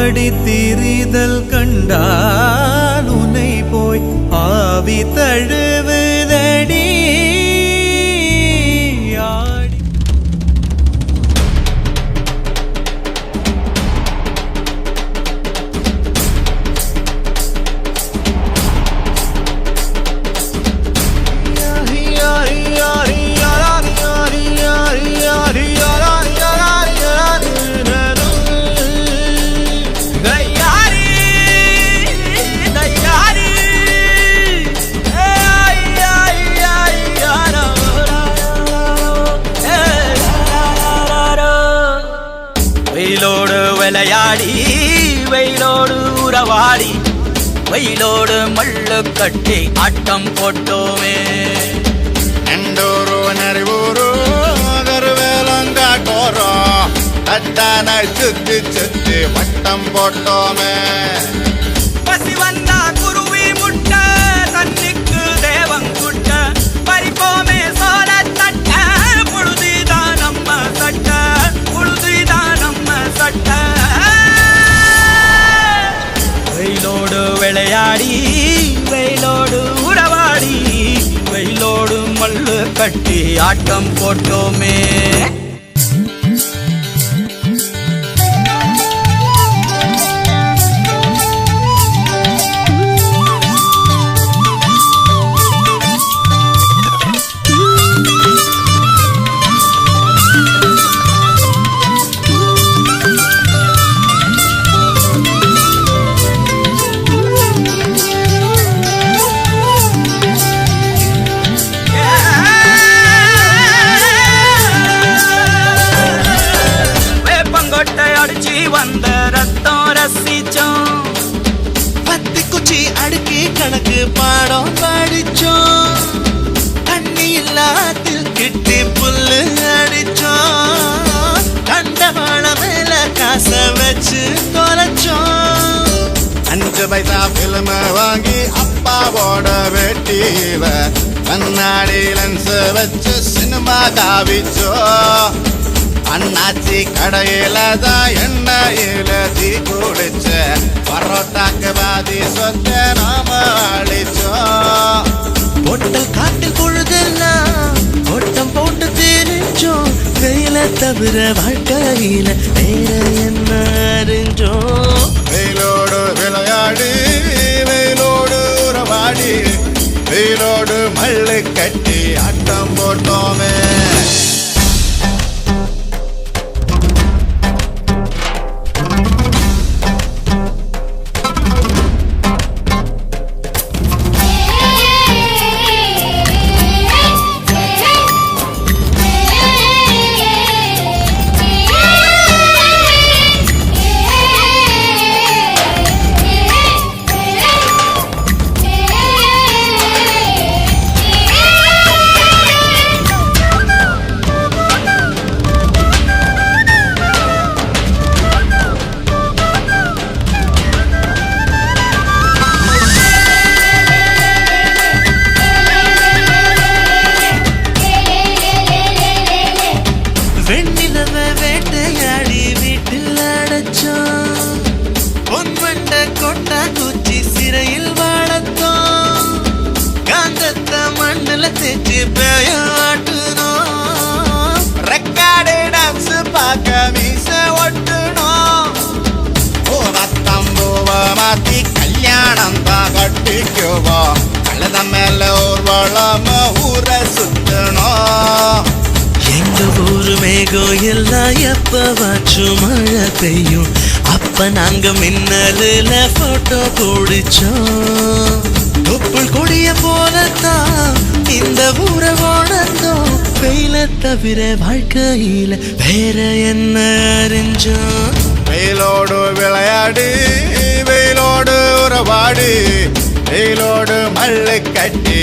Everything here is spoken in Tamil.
ஆடி திரிதல் கண்டால் உனை போய் ஆவி தழுவுதடி வெயிலோடு விளையாடி வெயிலோடு உறவாடி வெயிலோடு மல்லு கட்டி ஆட்டம் போட்டோமே எண்டூரு நரிவூரு கருவேலங்காட்டோரோ தட்டான சுத்தி சுத்தி வட்டம் போட்டோமே பசி வந்தா குருவி முட்ட தண்ணிக்கு தேவங்குட்ட பறிப்போமே சோழ தட்ட புழுதிதான் நம்ம சட்ட புழுதிதான் நம்ம சட்ட வெயிலோடு விளையாடி வெயிலோடு உறவாடி வெயிலோடு மல்லு கட்டி ஆட்டம் போட்டோமே அடிச்சு வந்த ரத்தம் ரசிச்சோம் பத்தி குச்சி அடுக்கி கணக்கு பாடம் படிச்சோம் தண்ணி இல்லாத்தில் கிட்டி புல்லு அடிச்சோம் கண்டவாள மேல காச வச்சு தொலைச்சோம் 5 பைசா பிலிம வாங்கி அப்பாவோட வெட்டியில கண்ணாடி லென்ஸ் வச்சு சினிமா காவிச்சோ அண்ணாச்சி கடையில தான் எண்ணெயில தீ குடிச்ச பரோட்டாக்கு பாதி சொத்த நாம அழிச்சோம் பொட்டல் காட்டில் பொழுதெல்லாம் ஓட்டம் போட்டு தெரிஞ்சோம் கையில தவிர வாழ்க்கையில வேற என்ன அறிஞ்சோம் வெயிலோடு விளையாடி வெயிலோடு உறவாடி வெயிலோடு மல்லு கட்டி ஆட்டம் போட்டோமே வேட்டையாடி வீட்டில் அடைச்சோம் பொன்வண்ட கொட்டா குச்சி சிறையில் வாழத்தோம் காந்தத்த மண்ணில் தேச்சு பேயாட்டுனோம் ரெக்கார்டு டான்ஸ் பார்க்க மீச ஒட்டுனோம் பூவத்தம்பூவ மாத்தி கல்யாணம் தான் கட்டிக்குவோம் கழுத மேல ஊர்வலம் ஊரை சுத்தணும் எங்க ஊரு மேகம் எல்லாம் எப்பவாச்சும் மழை பெய்யும் அப்ப நாங்க மின்னலுல போட்டோ பிடிச்சோம் தொப்புள் கொடிய போலத்தான் இந்த ஊரை உணர்ந்தோம் வெயில தவிர வாழ்க்கையில வேற என்ன அறிஞ்சோம் வெயிலோடு விளையாடி வெயிலோடு உறவாடி வெயிலோடு மல்லு கட்டி